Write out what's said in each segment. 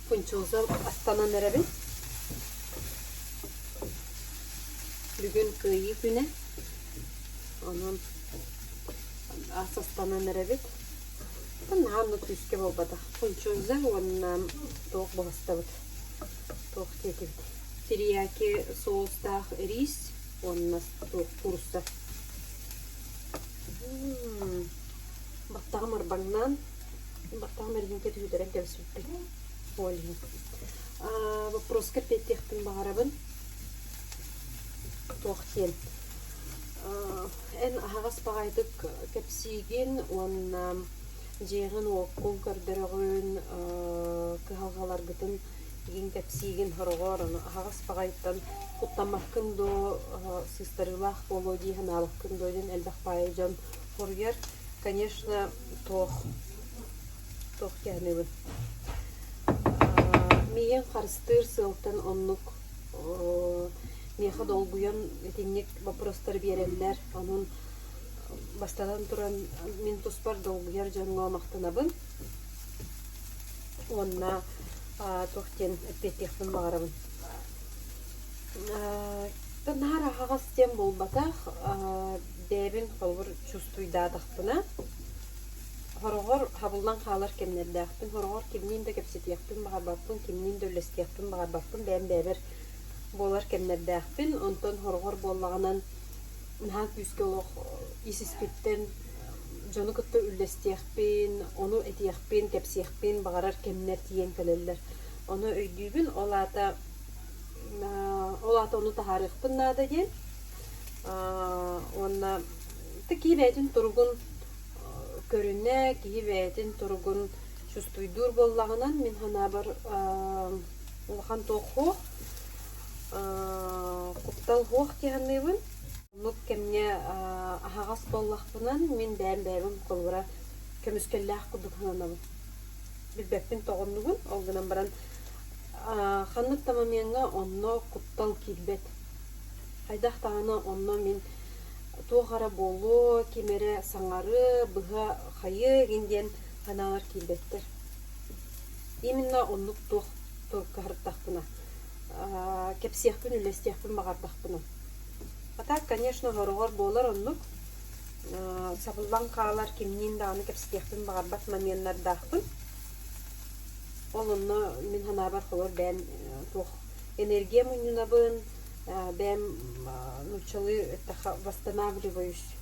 Punçuza astanan erabin. Bugün kıyı güne. Onun astanan erabin. Ben hangi küske babada. Punçuza onun toğuk boğastavut. Toğuk tetivit. Teriyaki soğustak ris. Onun toğuk kurusta. Battağım arbağından. Battağım erginke tüydürek devsüppi. Olin. Вопроска петехтин бағарабын. Тоқтен. Эн ағас бағайдық кәпсиген, он жеғін оққын көрдірігін кығалғалар бұтын еген кәпсиген ғырғыр. Ағас бағайдықтан құттамаққын до сыстарылақ болу дейін алыққын дойден әлбақ байыжан құргер. Конечно, тоқ кәнебін. Мейен қарыстыр сылтын оннук меха долгуян этинник вопростар береллер. Onun бастадан туран мен туспар долгуяр жанға мақтанабын. Онна тоқтен әттеттехтін бағарабын. Нара хағас тем болбатақ бәбін қолбыр чувствуйдадықпына. Хорогор хабылдан қалар кемнердәқпін, хорогор кемнен де кепсетеқпін бағарбақпын, кемнен де өлестеқпін бағарбақпын, бән-бәбір болар кемнердәқпін, онтон хорогор боллағынан ұнға күске олық исіспеттен жоны күтті өлестеқпін, оны әтеқпін, кепсеқпін бағарар кемнер тиен көлелер. Оны өйдүйбін, ол ата оны тахарықпын нада ден. Оны тікі бәйтін тұрғын көріне киһи бәйтін тұрғын чувствуйдур боллағынан мен хана бар улахан тоқ құптал хоқ кеханныбын. Нұк кемне ағағас боллақпынан мен бәм-бәбім қолғыра көміскелләқ құдық хананабын. Білбәппен тоғыннығын, олғынан баран ханнық тамаменға онно құптал келбет. Хайдақ тағына онно мен тоғара болу, кемері саңары, бұға қайы генден қаналар келбеттер. Именно онлық тоқ қағырттақпына. Кепсеқпін, үлестеқпін бағардақпына. Атақ, конечно, ғарығар болар онлық. Сабылбан қағалар кемнен дағаны кепсеқпін бағарбат маменлардақпын. Ол онны мен ханабар қолар бән тоқ энергия мұнынабын. Бәм нучалы восстанавливаюсь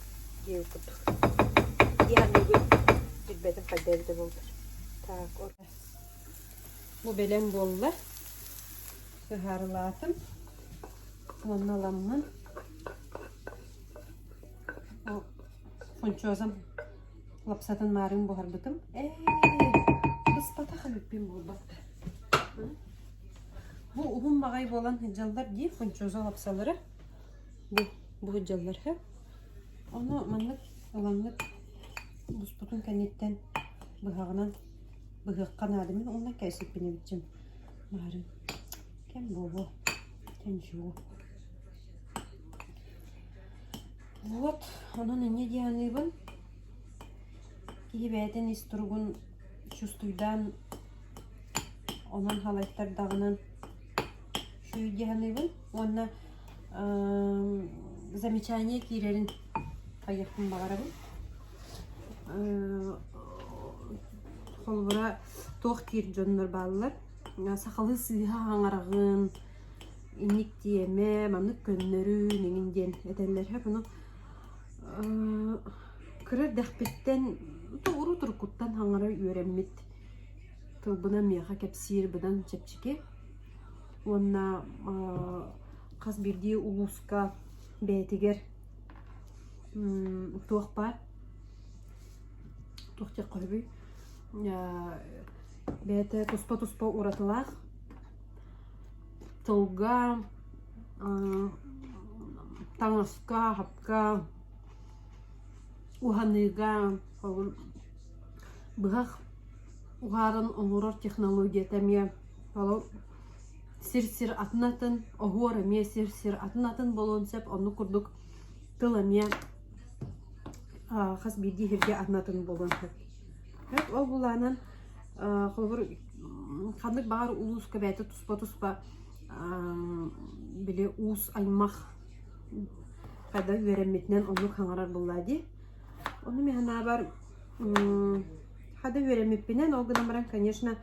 девкутух. Я не буду бәтім қайдәлді болдыр. Так, ор. Бұл бәлем болды. Сығарылатым. Оны аламын. Фончозам лапсатын марым бұғар бұтым. Біз патаға өппен бол бақты. Бұл ұғым бағай болан жалдар де фончоза лапсалары. Бұл жалдар. Оны манлық аланлық бұспұтын кәнеттен бұғағынан бұғыққан адымын онына кәсіппені бітчім. Марым. Кәм бұл? Кәм жуы. Вот, оның не дейаныбын. Кейі бәйтін істұрғын чувствуйдан onun halaytlardağının şu deyhanıbın. Onunla замечание киреrin ayıqtın bağırabın. Қолбыра тоқ кир жонлар балылар. Сақалы сыйға аңарағын, инник тиеме, мамнық көннөрі, неңінден әдәлер. Бұны кірір дәқпеттен тоғыру тұрқыттан аңара өреммет. Бұдан меға кәпсир, бұдан чәпчіке. Онна қаз бірде ұлысқа бәйтігер тоқ бар. Тоқ тек қойбүй. Бәйті тұспа-тұспа ұратылақ. Тылға, таңасқа, хапқа, ұғаныға, бұғақ Уғарын оңырор технология тәмия сир-сир атынатын, оғыр әме сир-сир атынатын болуын сәп, оны күрдік тыл әме қас бірде херге атынатын болуын сәп. Ол бұланын қолбыр Kandık bağır ulus köbeyte tuspa bile us aymaq kada veremetinden onu kangarar bulladı. Onu mehana var hada veremetinden o gıdamaran конечно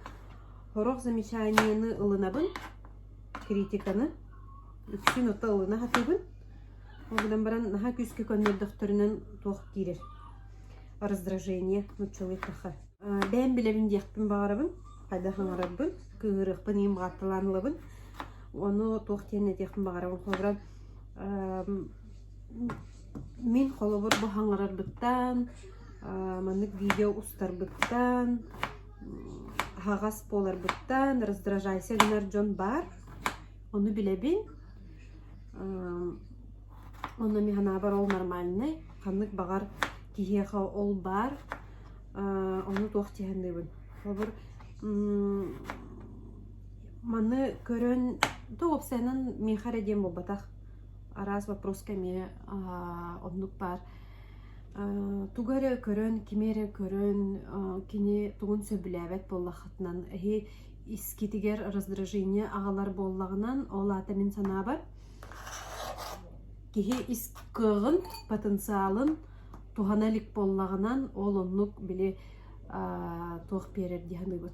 хорох замечанияны ылынабын критиканы үксүн ота ылына хатыбын. O gıdamaran naha küskü könler doktorunun toq girer. Раздражение началось таха. Ben bilebin diyekpin bağırabın. Kada kangarabın. Kığırıqpın ем ғаттыланылыбын. Onu toq tiyene diyekpin bağırabın. Kolabıran min kolabır bu hangararbıttan manık video ustarbıttan hağas polarbıttan раздражайся гынар жон бар. Onu bilebin. Onu mihana бар ол нормальный. Kanlık bağır кихеха ол бар. Onu тоқ тиендебин. Kolabır маны көрөн топ сенен мехар едем болбатах. Раз вопрос ко мне оннук бар. Тугаре көрөн, кимере көрөн, кини тугун сөбүләбет боллахытнан. Искитигер раздражение агалар боллагынан ол ата мен санабар. Кихи искыгын потенциалын туганалик боллагынан ол оннук биле тоқ берер дияныгы.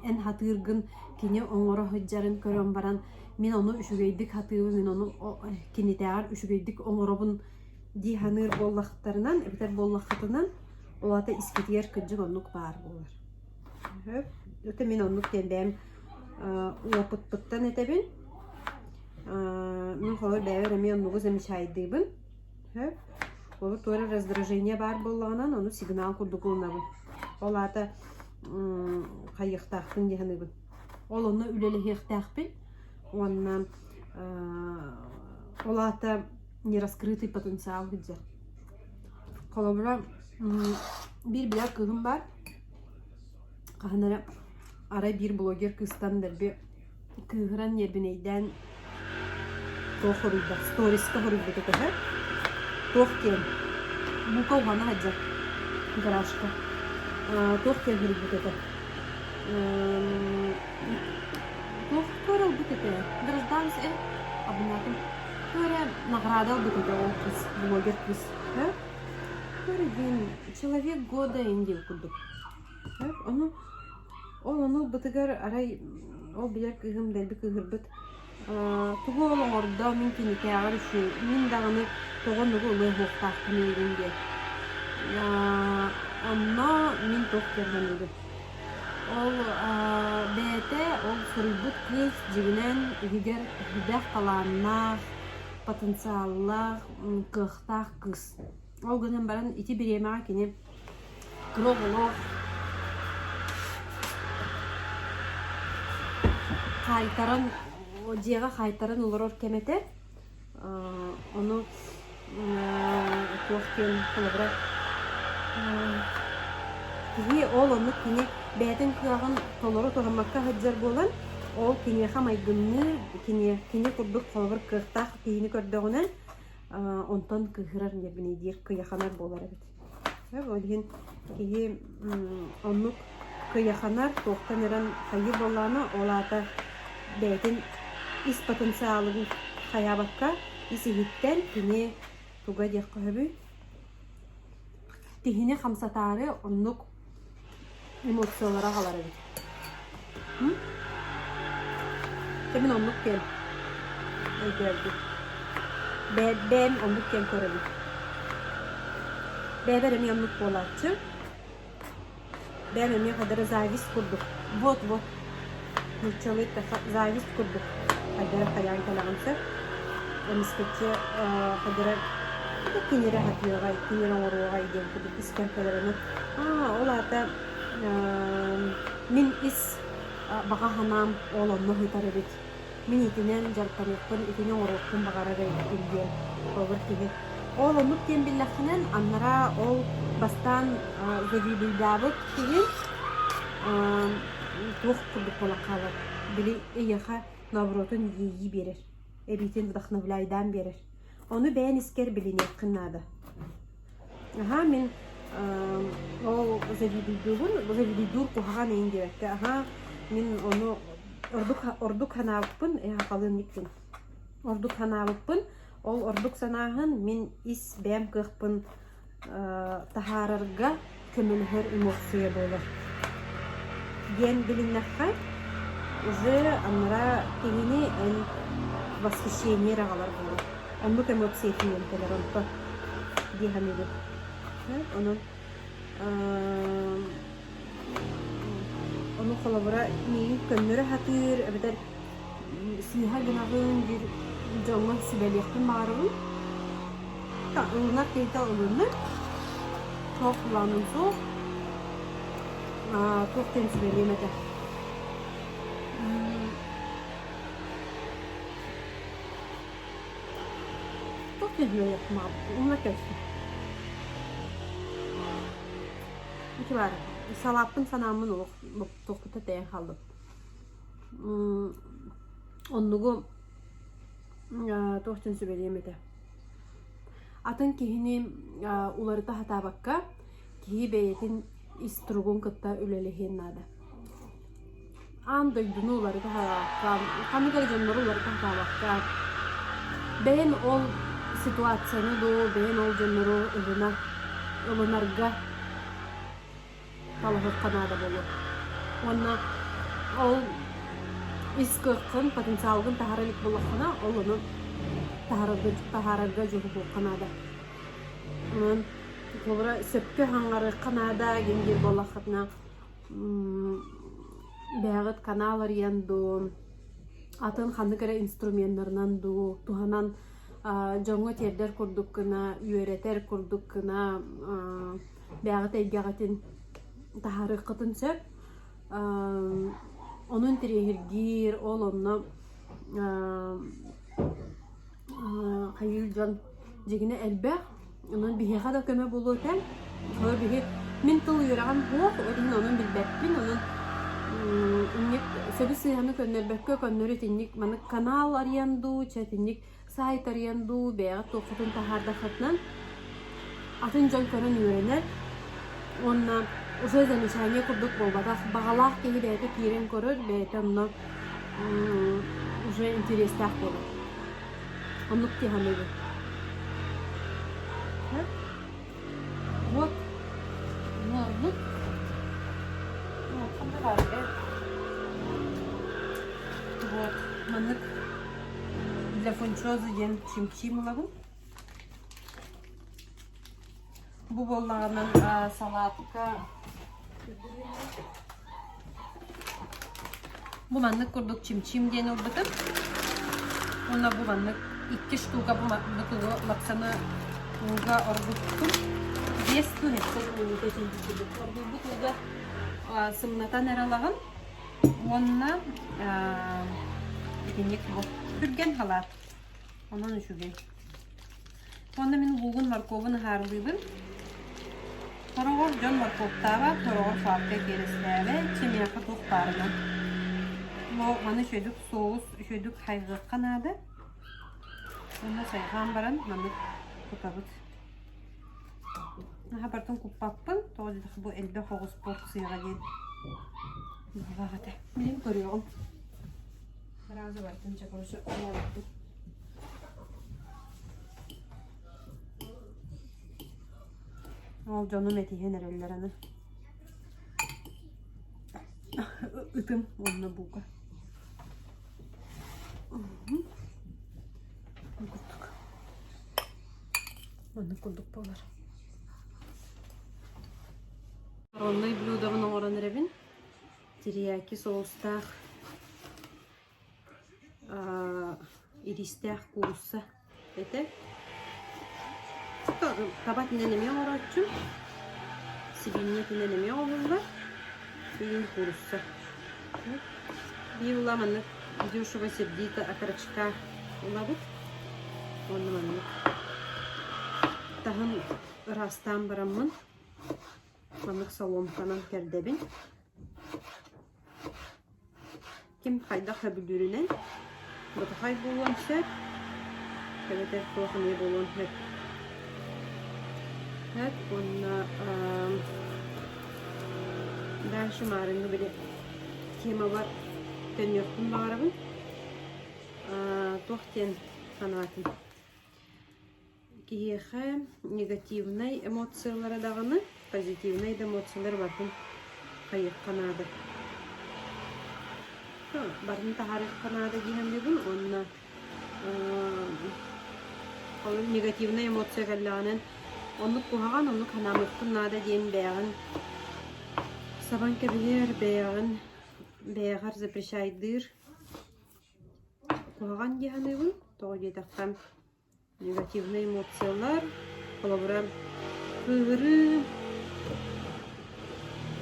En hatırgın kini oңора hıccarın körön baran min onu üşügeydik hatırı min onu kini teğer üşügeydik oңorobun dihanır bollaqtarından ebiter bollaqatından olata iskitiyer kıcık onluk var bolar. Öte min onluk denbem opıtpıttan etebin. Min kolor bäver emi onlugu zamечайдыбын. Olur tuara раздражение бар bollağынан onu signal kurduk olunabın. Olata kayıqtaqpın dihanıbın. Ol onu üleli hiyaqtaqpın. Ondan olata нераскрытый потенциал güzel. Kolabıra bir bilak kığım var. Qahanara ara bir blogger kıstandır bir kığıran yerbineyden toq horuyda, stories'ta horuyda tutuyor. Toq ken. Bu kovğana hacak. Garajka. Тоқ келгір бұтеді. Тоқ көрі бұтеді. Гражданс абынатын. Көрі награда бұтеді ол қыз, блогер қыз. Көрі ден человек года ендел күрдік. Ол оны бұтығар арай ол білер күйім дәлбі күйір бұт. Тұғы олың орда мен кенеке ағыр үшін мен дағаны тоғын ұғы ұлы хоқтақтың егенге. Amma min toq gergen edi. Ol bete ol sırıbıt kız jiginen higer hidaq kalanlar потенциаллар кыhtaq kız. Ol genen baran iti birema kini kroğolor qaytaran diega qaytaran olor kemete. Onu toqken kolabra Киһи ол оннук кини бээтин кыагын толору тоһаммакка хыджар буолан ол киниэха майгынны кини курдук холбор кыахтаах киһини көрдөгүнэн онтон кыыхырар нербини диир кыйаханар буолар эбит. Олиһин киһи оннук кыйаханар туохтан эрен хайыр боллаана олаата бээтин ис потенциалын хаябакка исиһиттен кини туга диэх көһөбү Тихине хамсатары оннук эмоциялара қалар еді. Темен оннук кел. Бәм оннук кел көреді. Бәбер эми оннук болатчы. Бәм эми қадары завист күрдік. Вот. Нучалык завист күрдік. Қадары қаян калағансы. Эмискетче қадары кинере хатыгай, кинере оругай ден күдүк искентерени. Оларда мин ис бага ханам олонно хытар эбит. Мин итинен жаркарыппын, итинен орукпун багарага илген. Олар киги. Ол онук кен биллахинен аннара ол бастан завидуйдабыт киги. Тух күдүк бола калат. Били эйяха навротун ийи берер. Эбитин вдохновляйдан берер. Onu ben isker bilinir kınada. Min o zavidur kuhaga ne indirek. Min onu orduk hanabıpın kalın gittin. Orduk hanabıpın ol orduk sanahın min is bem kıhpın tahararga kömülhör emotsiya bolur. Gen bilinнахай уже анра тегини эн восхищение рагалар болу. Онлук эмоция тиен телеронто дихамиду. Onun onu kolabora ni könnöre hatır öbeder siha günahın bir jonga sibeliyakın bağırın. Ta ulunak deyta ulunlar. Çok kullanıldı. Çok tensibeliyemedi. Çok tensibeliyakın bağırın. Ulunak gelsin. İki var. Salapın sanamın oluq. Toqtuta dayan qaldım. Onluğu toqtun sübeliyemedi. Atın kihini uları da hata bakka kihi beyetin istrugun kıtta ülelihin nada. An döydüğünü uları da hata kanıgar canları uları da hata bakka beyin ol situasyonu do beyin ol canları ulunarga Allah'ın kanada bolu. Ona ol iskıqın potensialgın taharalik bulaqına olunu tahararga juhu bu kanada. Onun kolora söpkü hangarı kanada gengir bolaqına bəyağıt kanalar yandu atın xanıqara instrumentlarından du tuhanan jongo terder kurduk kına üreter kurduk kına bəyağıt eygağıtın taharı qıtın söp onun tirehirgir ol onna hayılcan jegine elbaq onun bihiqa da köme bolu ten sonra bihi min tıl yürağın hoq ödün onun bilbekpin onun innik söbü sıyhanı könnerbekke könnörü tinnik manık kanal arayandu çetinnik sayt arayandu bəyağıt toqutun taharda qıtnan atın jon körün yörener onna Уже замечание курдук болбатах бағалақ кеги бәйті кирен көрір бәйті мұны уже интерестақ болу. Онлық тихамеді. Вот. Онлық. Қандай барды. Вот. Мұнық для фунчозы ден чим-чим ұлағын. Bu bollarının salatka bu manlık kurduk çim diye oldu. Ona bu manlık 2 штука bu manlık laksana uga orduktum. 5 tane hepsi teşekkür bu da sımnatan eralağın. Onunla ikincik bu türgen halat. Onun şuge. Onda benim bulgun markovunu harlıydım. Horogor jon markovtava horogor farklı gerisleri çimiyaka tuqtarına. Bu mana şöydük soğuz, şöydük hayğıq kanadı. Onda sayğan baran mana kutabıt. Naha bartın kuppapın, toğuzdық bu elde hoğuz portsiyga gel. Bağıda. Benim görüyorum. Razı bartın çakırışı ayalıktır. Al canım etihen erellerini. Itım onunla buka. Kurduk. Onu kurduk bolar. Ronный блюдо в новоран ребин. Терияки соустах. Иристях курса. Это. Tabat neneme uğraşçım. Sibinniyet neneme olurlar. Birin kurusu. Bir ulamanlık дешево сердито окорочка улабыт. Onu manlık. Tahın rastan baramın. Manlık salomkanan kerdebin. Kim hayda kabülürünen. Batı bolon ser. Kabeter kuakını bolon hep. Evet, onunla ders şımarını böyle тема бар төнөктүн багарабын. Тохтен ханатын. Киеха негативный эмоциялары даганы, позитивный эмоциялар батын кайык канады. Барын тахарык канады дигән бигун, онна негативный эмоция галланын онлук кухаган, онлук ханамыктын нада ден бәгын сабан кебелер бәгар запрещайдыр кухаган дигән тоғы детаккан негативный эмоциялар колобрам кыры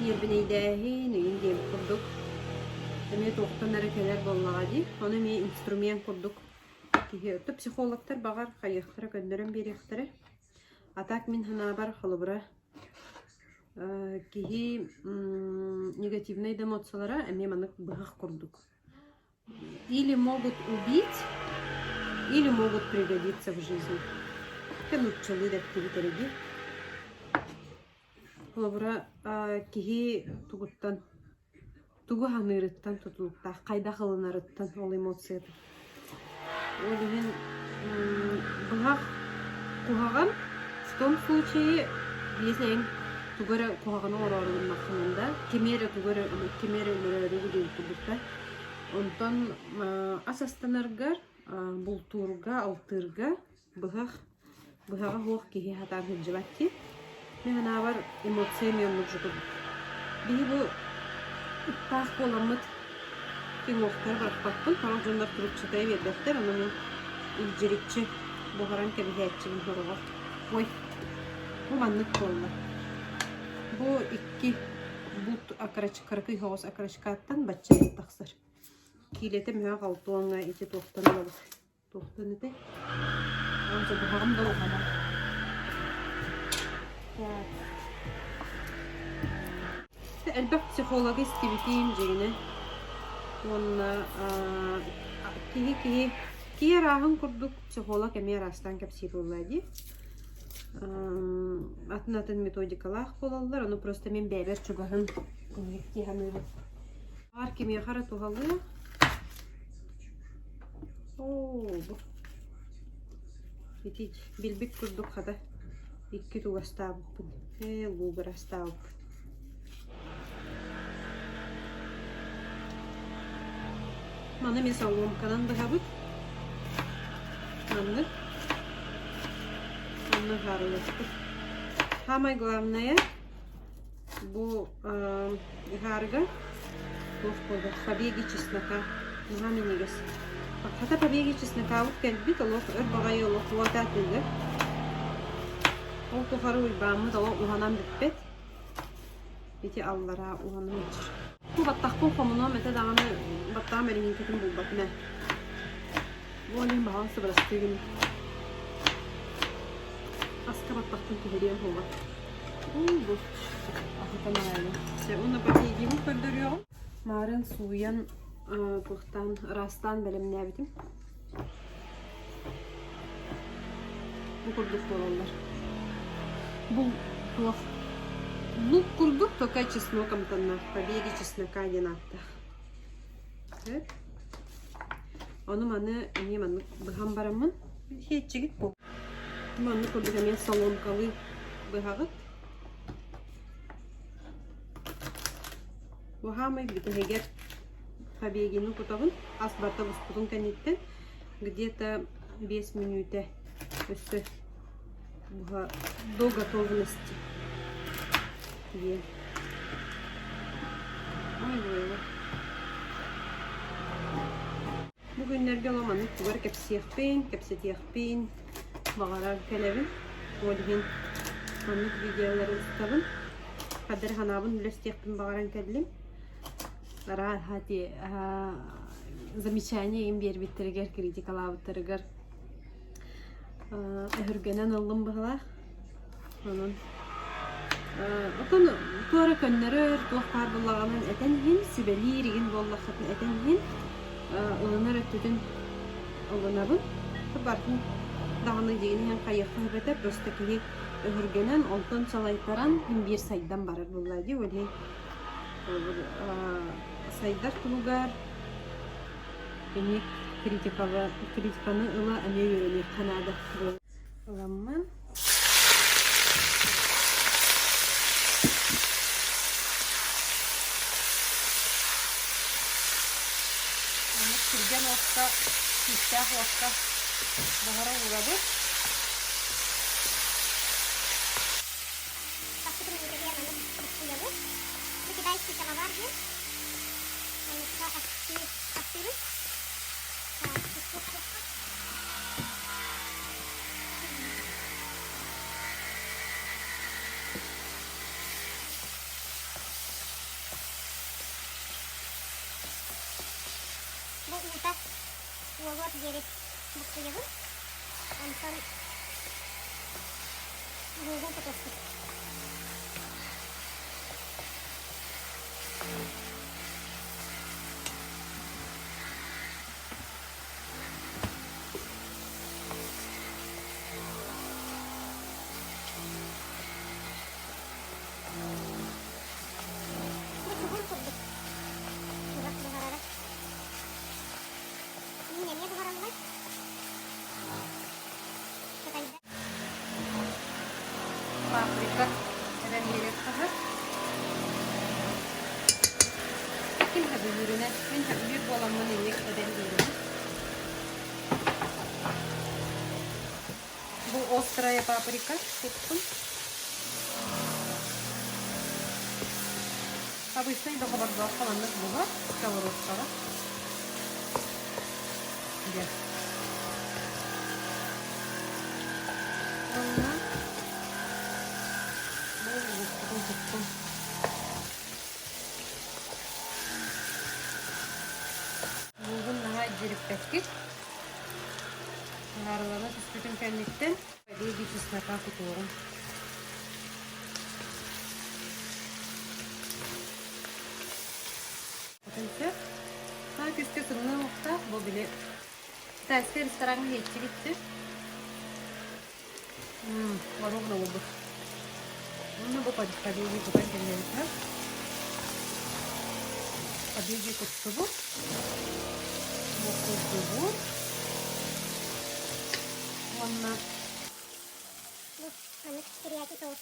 ербинейдәһи неген дем курдук эме тоқтан әрекелер боллага ди оны ме инструмент курдук кихи психологтар багар кайыктыра көндөрөн беректире атак мин ханабар холобра кихи негативный эмоциялара эме манык быгак курдук или могут убить, или могут пригодиться в жизни. Кенуччулы деп тибитереги. Холобра кихи тугуттан тугу ханырыттан тутулукта кайда кылынарыттан ол эмоцияты. Олеген быгак кухаган в том случае, если тугара кухаган орорун максимумда кемере тугара кемере мөрөрүгү тутулукта онтон асастанаргар бултурга алтырга быгага хох кихи хатар хыджыбатти механа бар эмоция менен жукуп бии бу иттах боламыт кеңоктар барпакпын тарак жондар туруп чытай бербеттер анан илжирикчи бухаран кебихетчигин хорого ой бу маннык болла бу икки бут акарачкаркы хос акарачкаттан бачча таксыр килете мөа калтуаңа ити тоқтан алып тоқтан ите анча бухагым да окана элбек психологи стибитим жегине онна кие рахын курдук психолог эме растан кепсируллади атын методикалах болалар аны просто мен бәбер чугаһын киханы бар кеме хара тугалы Итич билбик курдук хада икки тугастаабыппын лугарастаабып мана мен соломканан дыгабыт манды анны гарылыспыт самое главное бу гарга господи побеги чеснока наменегес Хата побеги чеснока вот кэлбит олох өрбагай олох лотатыгы. Ол тухары уйбамы дало уханам битпет. Бити аллара уханам ичир. Бу баттакпын комуно мете даганы баттагы мереңин кетин булбатына. Волин багасы брастыгын. Аска баттактын кеберен болба. Бу ахытан айлы. Се уна побеги бу көрдөрүyor. Марын суян Тухтан растан белемне битим. Bu kurduk olanlar. Bu kurduk только чесноком танна, побеги чеснока денатта. Evet. Onu mane ne mane bıham baramın hiç çekit bu. Mane kurduk hemen salon kalı bıhağıt. Bu hamay bir de heger побегину потом асбарта буспутун каниттен где-то 5 минут до готовности. Bugünlerge olamanın tuvar kepsiyekpeyn, bağarar kelebin, olgin anlık videoları ustabın, kader hanabın bilestiyekpeyn bağaran kellim. Рахати замечания им бербиттеригер критикалабыттырыгар өргенен аллым быгыла онун отон туара көннөрөр туаккар буллаганын этенхин сибелиригин боллахатын этенхин онунар өттүдүн олунабын бартын даганы дегенен кайыкка бете просто кии өргенен олтон салайтаран бир сайдан барар буллади оле сайдар тулугар. Беник критиканы ыла әне йөрөнер Канада. Ламман. Аны кирген вакытта, кистәк вакытта багара урады. Bu utas uagot geri bukti bu. Antan gugu putus. Paprika eren yere kahır. Kim tabi ürüne? Ben tabi büyük olanın eline eren ürüne. Bu острая paprika tuttum. Обычно до кабарда каланlık bu var. Сковородкада. Gel. Ondan tuttum. Bulgun daha cirip pektik. Harılana püskütüm kendikten. Bir geçisine tutuyorum. Bakınca. Ha küskü sınırlı nokta bu bile. Tersi restoranı geçti gitti. Var oldu oldu. Bunu bu kadar tabii ki ben kendimden. Tabii ki tuttu bu. Bu tuttu bu. Ondan. Bu anak teriyaki sos.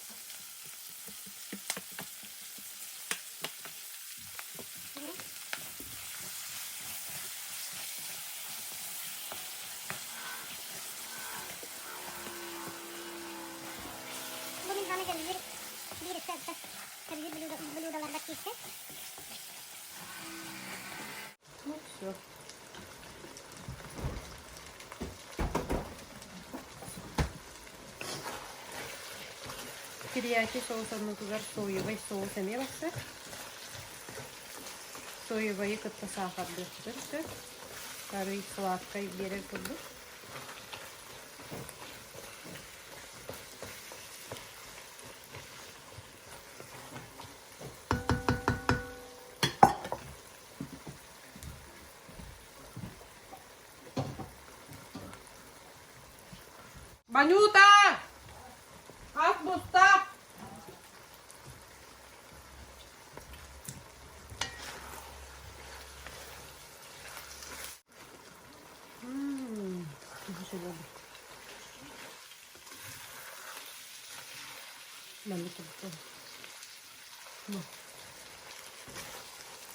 Bugün sana gelir bir sefte tabii bludalarda kişi. Все. Терияки соусunu kızar soyuva соус emeye baksak. Soyuvayı kıtta sahar döktük. Karıyı sладкой бере kıldık. Банюта! Ак буста!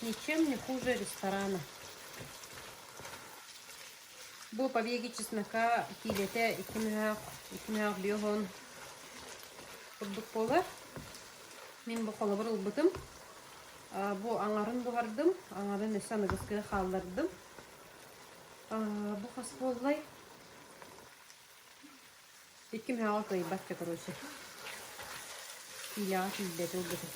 Ничем не хуже ресторана. Bu побеги чеснока килете 2 бүйон курдук болар. Мен бу колобур ылбытым. Бу аңарын бугардым. Аңарын эсаны кыскы халдырдым. Бу хас боллай. 2 мега кайбатка, короче. Киля килдете ылбытым.